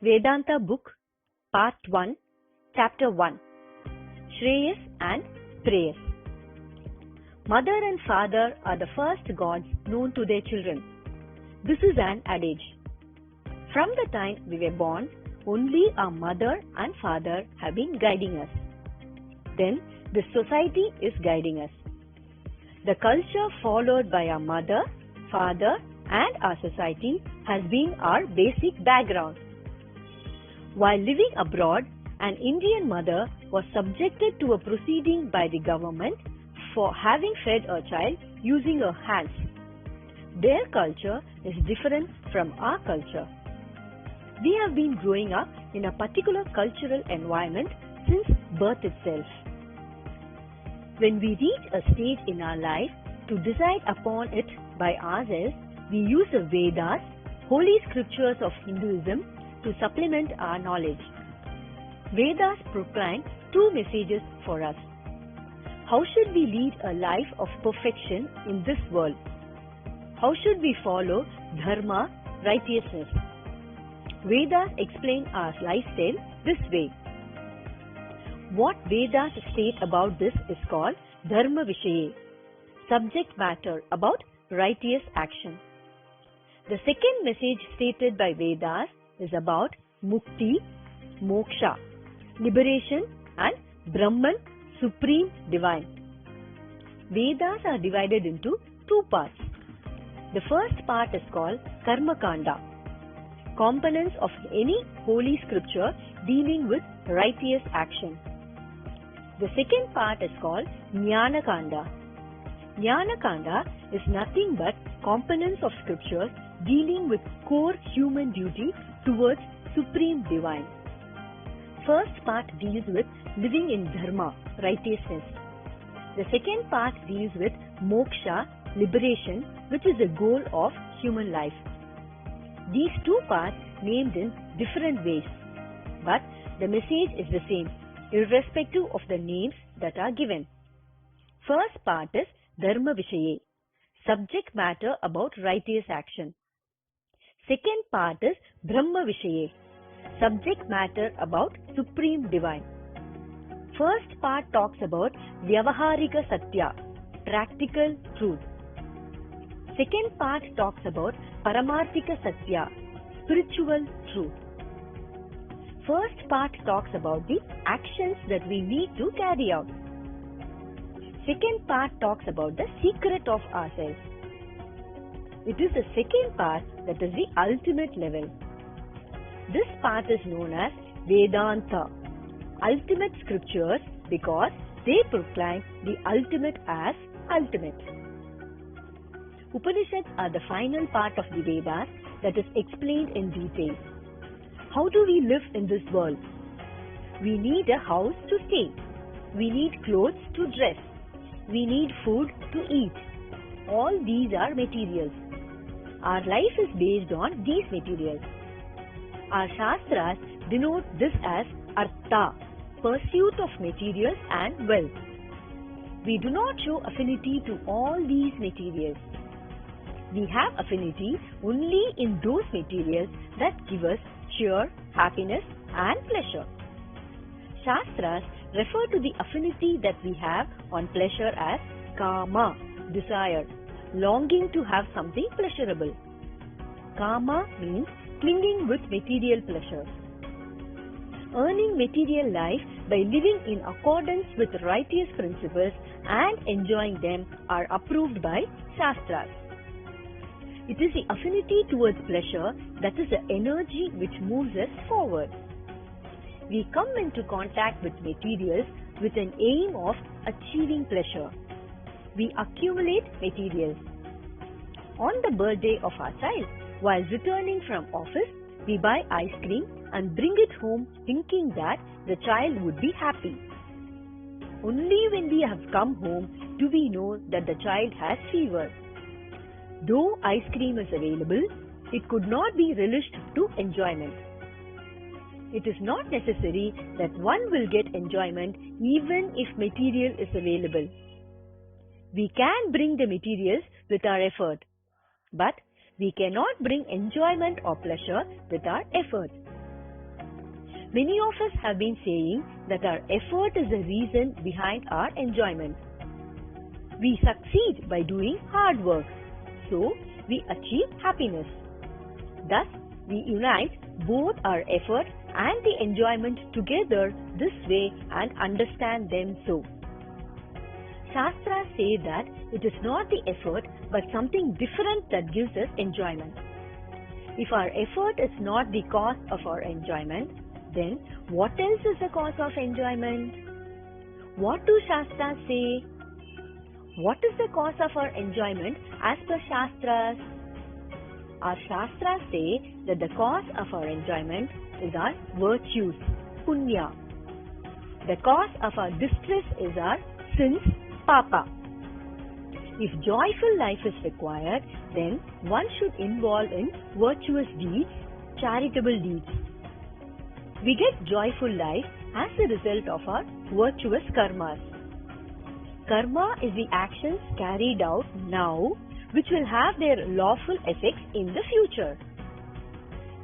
Vedanta Book, Part 1, Chapter 1, Shreyas and Prayers. Mother and father are the first gods known to their children. This is an adage. From the time we were born, only our mother and father have been guiding us. Then the society is guiding us. The culture followed by our mother, father, and our society has been our basic background. While living abroad, an Indian mother was subjected to a proceeding by the government for having fed a child using her hands. Their culture is different from our culture. We have been growing up in a particular cultural environment since birth itself. When we reach a stage in our life to decide upon it by ourselves, we use the Vedas, holy scriptures of Hinduism, to supplement our knowledge. Vedas proclaim two messages for us. How should we lead a life of perfection in this world? How should we follow dharma, righteousness? Vedas explain our lifestyle this way. What Vedas state about this is called Dharma Vishaye, subject matter about righteous action. The second message stated by Vedas is about Mukti, Moksha, liberation and Brahman, Supreme Divine. Vedas are divided into two parts. The first part is called Karma Kanda, components of any holy scripture dealing with righteous action. The second part is called Jnana Kanda. Jnana Kanda is nothing but components of scriptures dealing with core human duty towards Supreme Divine. First part deals with living in dharma, righteousness. The second part deals with moksha, liberation, which is the goal of human life. These two parts named in different ways, but the message is the same, irrespective of the names that are given. First part is Dharma Vishaye, subject matter about righteous action. Second part is Brahma Vishaye, subject matter about Supreme Divine. First part talks about Vyavaharika Satya, practical truth. Second part talks about Paramarthika Satya, spiritual truth. First part talks about the actions that we need to carry out. Second part talks about the secret of ourselves. It is the second part that is the ultimate level. This part is known as Vedanta, ultimate scriptures, because they proclaim the ultimate as ultimate. Upanishads are the final part of the Vedas that is explained in detail. How do we live in this world? We need a house to stay. We need clothes to dress. We need food to eat. All these are materials. Our life is based on these materials. Our Shastras denote this as Artha, pursuit of materials and wealth. We do not show affinity to all these materials. We have affinity only in those materials that give us cheer, happiness and pleasure. Shastras refer to the affinity that we have on pleasure as Kama, desire, longing to have something pleasurable. Kama means clinging with material pleasures. Earning material life by living in accordance with righteous principles and enjoying them are approved by Shastras. It is the affinity towards pleasure that is the energy which moves us forward. We come into contact with materials with an aim of achieving pleasure. We accumulate materials. On the birthday of our child, while returning from office, we buy ice cream and bring it home thinking that the child would be happy. Only when we have come home do we know that the child has fever. Though ice cream is available, it could not be relished to enjoyment. It is not necessary that one will get enjoyment even if material is available. We can bring the materials with our effort, but we cannot bring enjoyment or pleasure with our effort. Many of us have been saying that our effort is the reason behind our enjoyment. We succeed by doing hard work, so we achieve happiness. Thus, we unite both our effort and the enjoyment together this way and understand them so. Shastras say that it is not the effort but something different that gives us enjoyment. If our effort is not the cause of our enjoyment, then what else is the cause of enjoyment? What do Shastras say? What is the cause of our enjoyment as per Shastras? Our Shastras say that the cause of our enjoyment is our virtues, punya. The cause of our distress is our sins, papa. If joyful life is required, then one should involve in virtuous deeds, charitable deeds. We get joyful life as a result of our virtuous karmas. Karma is the actions carried out now which will have their lawful effects in the future.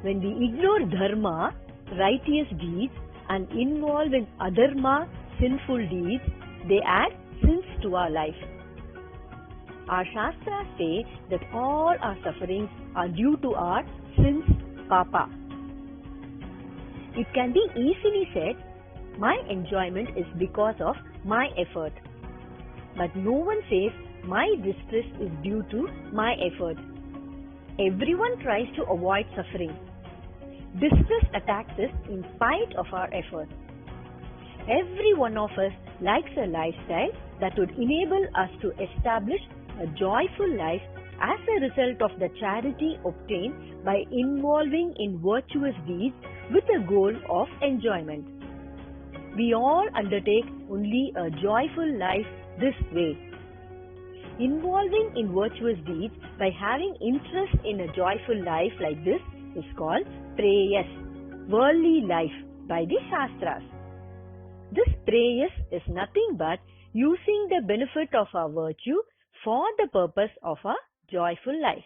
When we ignore dharma, righteous deeds, and involve in adharma, sinful deeds, they add sins to our life. Our Shastras say that all our sufferings are due to our sins, papa. It can be easily said, my enjoyment is because of my effort. But no one says my distress is due to my effort. Everyone tries to avoid suffering. Distress attacks us in spite of our effort. Every one of us likes a lifestyle that would enable us to establish a joyful life as a result of the charity obtained by involving in virtuous deeds with the goal of enjoyment. We all undertake only a joyful life this way. Involving in virtuous deeds by having interest in a joyful life like this is called preyas, worldly life by the Shastras. This preyas is nothing but using the benefit of our virtue for the purpose of a joyful life.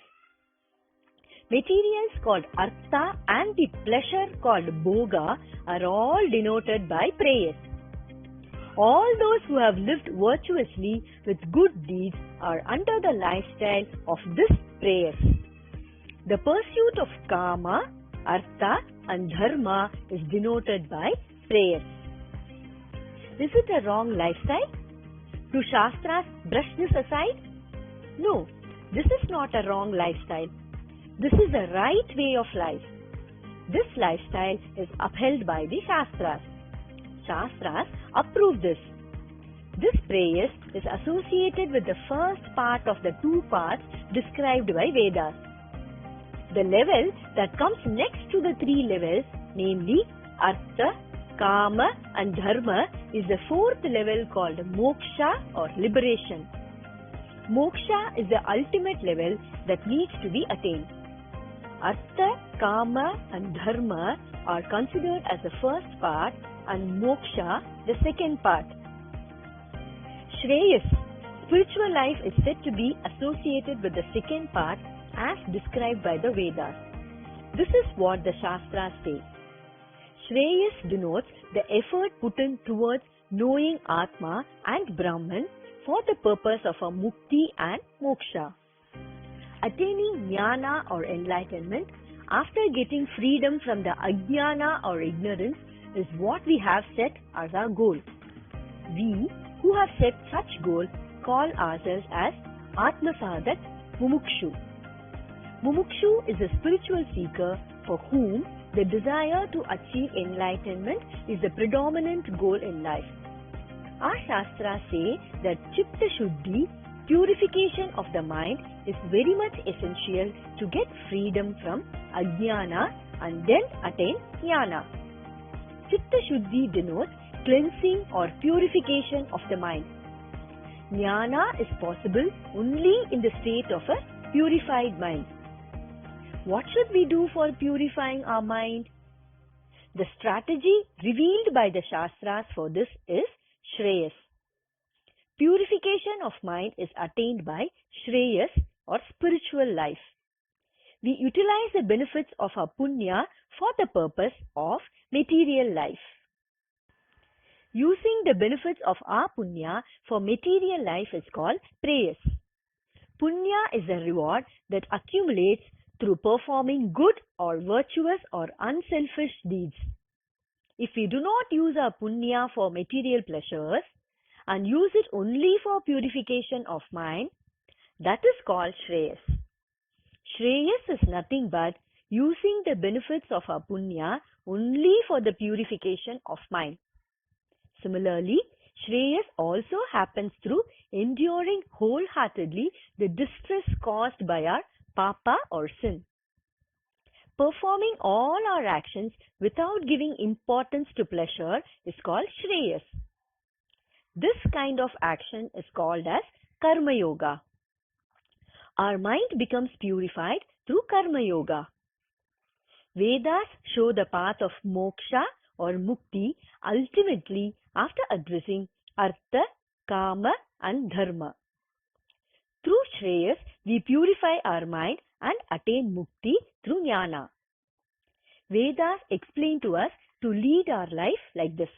Materials called artha and the pleasure called bhoga are all denoted by preyas. All those who have lived virtuously with good deeds are under the lifestyle of this preyas. The pursuit of kama, artha and dharma is denoted by preyas. Is it a wrong lifestyle? Do Shastras brush this aside? No, this is not a wrong lifestyle. This is the right way of life. This lifestyle is upheld by the Shastras. Shastras approve this. This preyas is associated with the first part of the two parts described by Vedas. The level that comes next to the three levels, namely Artha, Kama and Dharma, is the fourth level called Moksha or liberation. Moksha is the ultimate level that needs to be attained. Artha, Kama and Dharma are considered as the first part and Moksha the second part. Shreyas, spiritual life, is said to be associated with the second part as described by the Vedas. This is what the Shastras say. Shreyas denotes the effort put in towards knowing Atma and Brahman for the purpose of a mukti and moksha. Attaining jnana or enlightenment after getting freedom from the ajnana or ignorance is what we have set as our goal. We who have set such goal call ourselves as Atmasadhak Mumukshu. Mumukshu is a spiritual seeker for whom the desire to achieve enlightenment is the predominant goal in life. Our Shastras say that Chitta Shuddhi, purification of the mind, is very much essential to get freedom from Ajnana and then attain Jnana. Chitta Shuddhi denotes cleansing or purification of the mind. Jnana is possible only in the state of a purified mind. What should we do for purifying our mind? The strategy revealed by the Shastras for this is Shreyas. Purification of mind is attained by Shreyas or spiritual life. we utilize the benefits of our punya for the purpose of material life. Using the benefits of our punya for material life is called prayas. Punya is a reward that accumulates through performing good or virtuous or unselfish deeds. If we do not use our punya for material pleasures and use it only for purification of mind, that is called Shreyas. Shreyas is nothing but using the benefits of our punya only for the purification of mind. Similarly, Shreyas also happens through enduring wholeheartedly the distress caused by our papa or sin. Performing all our actions without giving importance to pleasure is called Shreyas. This kind of action is called as Karma Yoga. Our mind becomes purified through Karma Yoga. Vedas show the path of moksha or mukti ultimately after addressing artha, kama and dharma. Through Shreyas, we purify our mind and attain mukti through jnana. Vedas explain to us to lead our life like this.